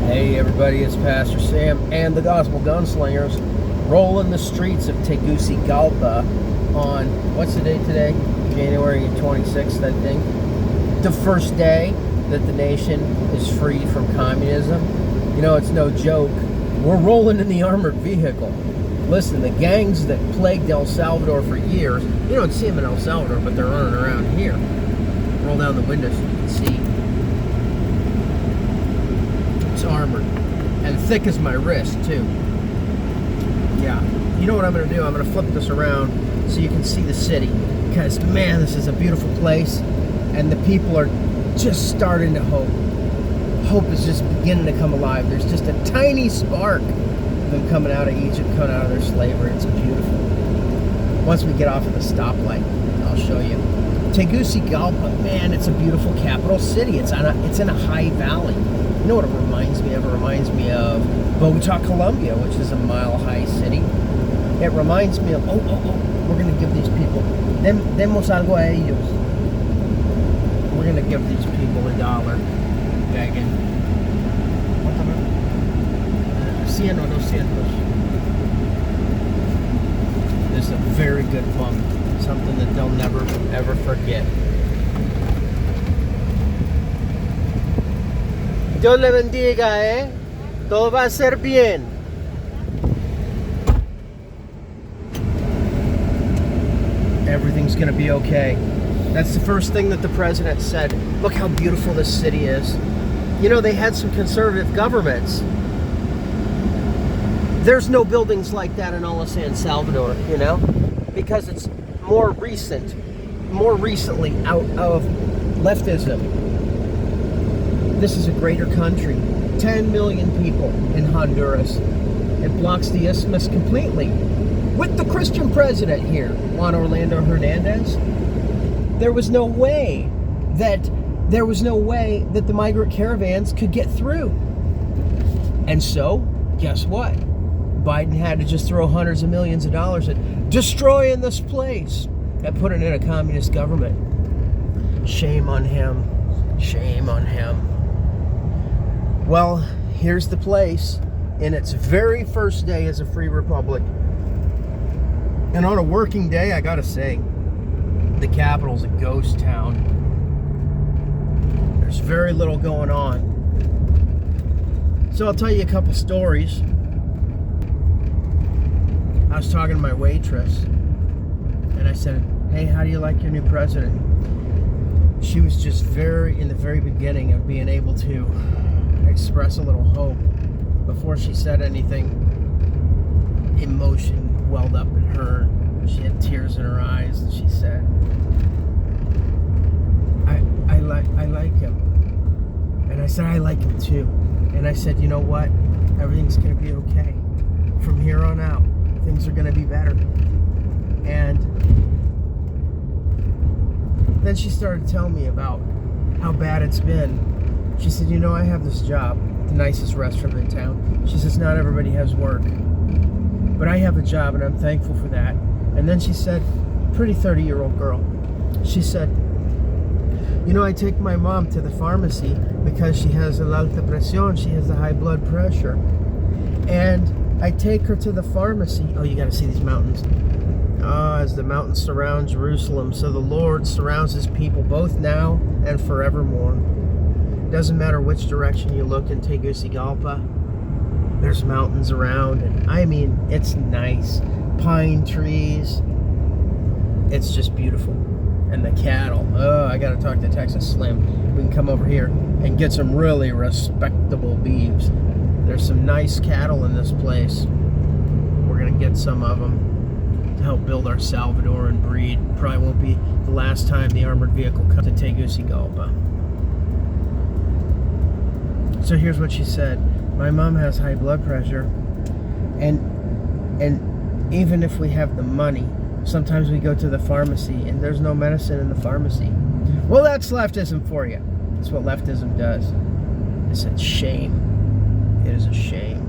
Hey everybody, it's Pastor Sam and the Gospel Gunslingers rolling the streets of Tegucigalpa on, what's the date today? January 26th, I think. The first day that the nation is free from communism. You know, it's no joke. We're rolling in the armored vehicle. Listen, the gangs that plagued El Salvador for years, you don't see them in El Salvador, but they're running around here. Roll down the window so you can see. It's armored and thick as my wrist too. Yeah, you know what I'm going to do? I'm going to flip this around so you can see the city, because man, this is a beautiful place and the people are just starting to hope. Hope is just beginning to come alive. There's just a tiny spark of them coming out of Egypt, coming out of their slavery. It's beautiful. Once we get off of the stoplight, I'll show you. Tegucigalpa, man, it's a beautiful capital city. It's in a high valley. You know what it reminds me of? It reminds me of Bogota, Colombia, which is a mile-high city. It reminds me of, we're going to give these people, demos algo a ellos. We're going to give these people $1. Begging. 100 or 200. This is a very good bump. Something that they'll never, ever forget. Dios le bendiga, Todo va a ser bien. Everything's gonna be okay. That's the first thing that the president said. Look how beautiful this city is. You know, they had some conservative governments. There's no buildings like that in all of San Salvador, you know? Because it's more recently out of leftism. This is a greater country. 10 million people in Honduras. It blocks the isthmus completely. With the Christian president here, Juan Orlando Hernandez, there was no way that the migrant caravans could get through. And so, guess what? Biden had to just throw hundreds of millions of dollars at destroying this place and putting in a communist government. Shame on him. Shame on him. Well, here's the place in its very first day as a free republic. And on a working day, I gotta say, the capital's a ghost town. There's very little going on. So I'll tell you a couple stories. I was talking to my waitress, and I said, hey, how do you like your new president? She was just in the very beginning of being able to express a little hope. Before she said anything, emotion welled up in her. She had tears in her eyes, and she said, I like him. And I said, I like him too. And I said, you know what? Everything's going to be okay. From here on out, things are going to be better. And then she started telling me about how bad it's been. She said, you know, I have this job, the nicest restaurant in town. She says, not everybody has work, but I have a job and I'm thankful for that. And then she said, pretty 30-year-old girl, she said, you know, I take my mom to the pharmacy because she has a alta presión, she has a high blood pressure. And I take her to the pharmacy. Oh, you got to see these mountains. As the mountains surround Jerusalem, so the Lord surrounds his people both now and forevermore. Doesn't matter which direction you look in Tegucigalpa, there's mountains around, and I mean, it's nice. Pine trees. It's just beautiful. And the cattle. Oh, I gotta talk to Texas Slim. We can come over here and get some really respectable beeves. There's some nice cattle in this place. We're gonna get some of them to help build our Salvadoran breed. Probably won't be the last time the armored vehicle comes to Tegucigalpa. So here's what she said. My mom has high blood pressure, and even if we have the money, sometimes we go to the pharmacy and there's no medicine in the pharmacy. Well, that's leftism for you. That's what leftism does. It's a shame. It is a shame.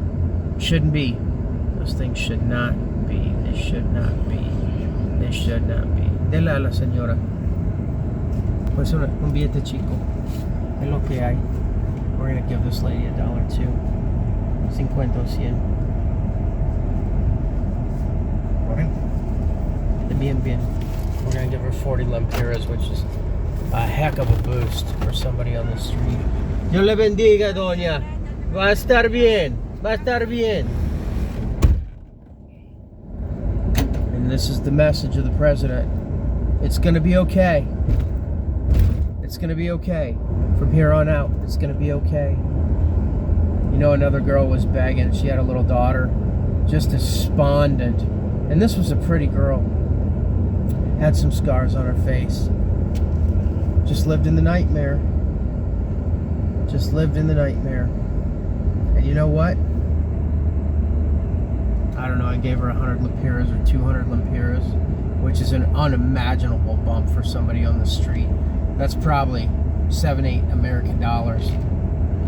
Shouldn't be. Those things should not be. They should not be. They should not be. Dele a la señora. Pues un billete chico. Es lo que hay. We're gonna give this lady $1 too. 50, 100. Bien. We're gonna give her 40 lempiras, which is a heck of a boost for somebody on the street. Dios le bendiga, doña. Va a estar bien. Va a estar bien. And this is the message of the president. It's gonna be okay. It's gonna be okay. From here on out, it's gonna be okay. You know, another girl was begging. She had a little daughter, just despondent. And this was a pretty girl. Had some scars on her face. Just lived in the nightmare. Just lived in the nightmare. And you know what? I don't know, I gave her 100 lempiras or 200 lempiras, which is an unimaginable bump for somebody on the street. That's probably 7, 8 American dollars.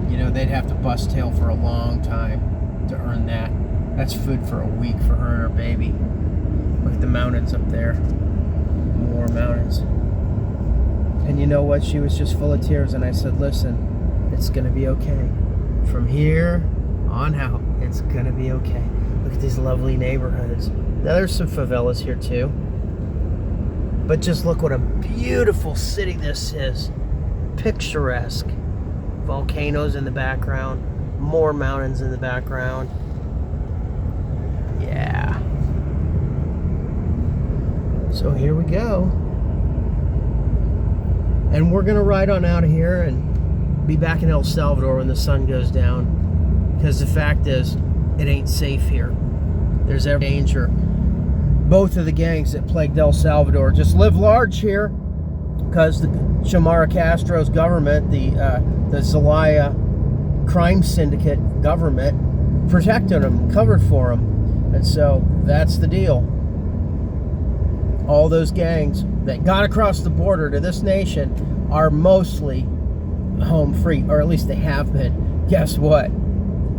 You know, they'd have to bust tail for a long time to earn that. That's food for a week for her and her baby. Look at the mountains up there. More mountains. And you know what? She was just full of tears, and I said, listen, it's gonna be okay. From here on out, it's gonna be okay. Look at these lovely neighborhoods. Now there's some favelas here too. But just look what a beautiful city this is. Picturesque. Volcanoes in the background. More mountains in the background. Yeah. So here we go. And we're gonna ride on out of here and be back in El Salvador when the sun goes down. Because the fact is, it ain't safe here. There's every danger. Both of the gangs that plagued El Salvador just live large here because the Xiomara Castro's government, the Zelaya crime syndicate government, protected them, covered for them. And so that's the deal. All those gangs that got across the border to this nation are mostly home free, or at least they have been. Guess what?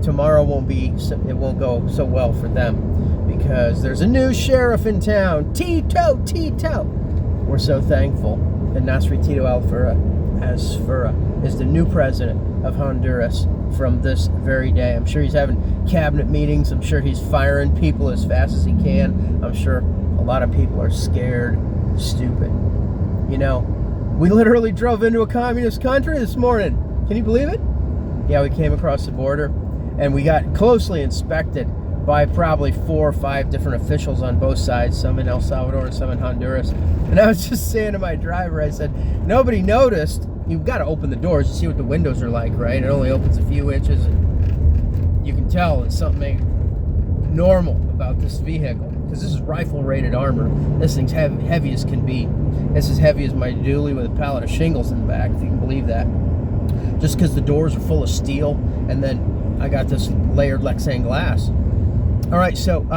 Tomorrow it won't go so well for them because there's a new sheriff in town. Tito. We're so thankful that Nasry Tito Asfura is the new president of Honduras from this very day. I'm sure he's having cabinet meetings. I'm sure he's firing people as fast as he can. I'm sure a lot of people are scared, stupid. You know, we literally drove into a communist country this morning. Can you believe it? Yeah, we came across the border and we got closely inspected by probably 4 or 5 different officials on both sides, some in El Salvador and some in Honduras. And I was just saying to my driver, I said, nobody noticed. You've got to open the doors to see what the windows are like, right? It only opens a few inches and you can tell that something ain't normal about this vehicle. Because this is rifle-rated armor. This thing's heavy as can be. It's as heavy as my dually with a pallet of shingles in the back, if you can believe that. Just because the doors are full of steel, and then I got this layered Lexan glass. All right, so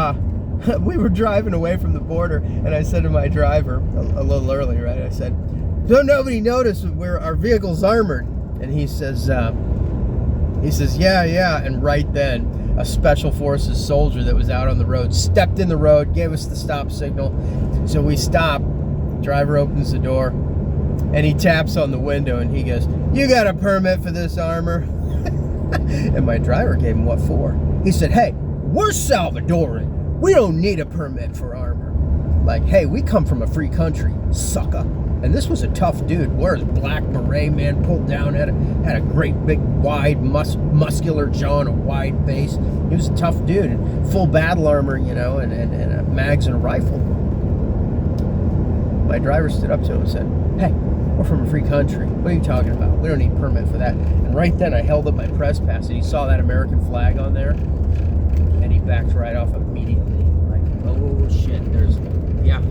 we were driving away from the border, and I said to my driver a little early, right? I said, "So nobody noticed where our vehicle's armored?" And he says, "Yeah." And right then, a Special Forces soldier that was out on the road stepped in the road, gave us the stop signal. So we stop. Driver opens the door, and he taps on the window, and he goes, "You got a permit for this armor?" And my driver gave him what for. He said, "Hey, we're Salvadoran. We don't need a permit for armor." Like, hey, we come from a free country, sucker. And this was a tough dude. Wears black beret, man, pulled down, had a great big wide muscular jaw and a wide base. He was a tough dude, and full battle armor, you know, and a mags and a rifle. My driver stood up to him and said, "Hey, we're from a free country. What are you talking about? We don't need a permit for that." And right then I held up my press pass, and he saw that American flag on there, and he backed right off immediately. Like, oh shit,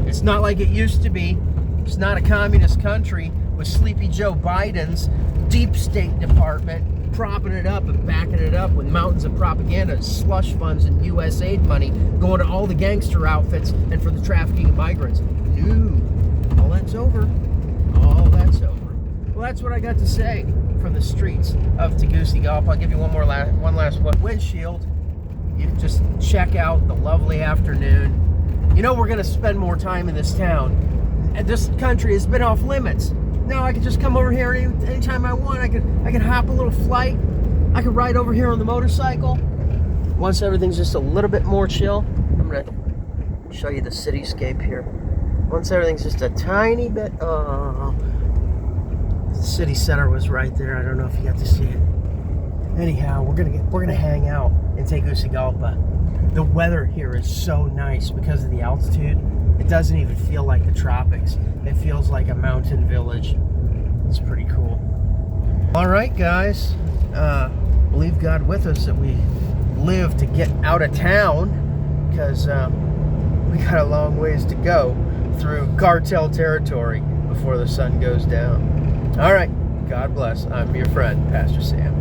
it's not like it used to be. It's not a communist country with Sleepy Joe Biden's deep state department propping it up and backing it up with mountains of propaganda, slush funds, and U.S. aid money going to all the gangster outfits and for the trafficking of migrants. No, all that's over. All that's over. Well, that's what I got to say from the streets of Tegucigalpa. I'll give you one last windshield. You can just check out the lovely afternoon. You know, we're going to spend more time in this town. And this country has been off limits. Now I can just come over here anytime I want. I can hop a little flight, I could ride over here on the motorcycle. Once everything's just a little bit more chill, I'm gonna show you the cityscape here. Once everything's just a tiny bit, the city center was right there. I don't know if you got to see it. Anyhow, we're gonna hang out in Tegucigalpa. The weather here is so nice because of the altitude. It doesn't even feel like the tropics. It feels like a mountain village. It's pretty cool. All right, guys. Believe God with us that we live to get out of town, because we got a long ways to go through cartel territory before the sun goes down. All right. God bless. I'm your friend, Pastor Sam.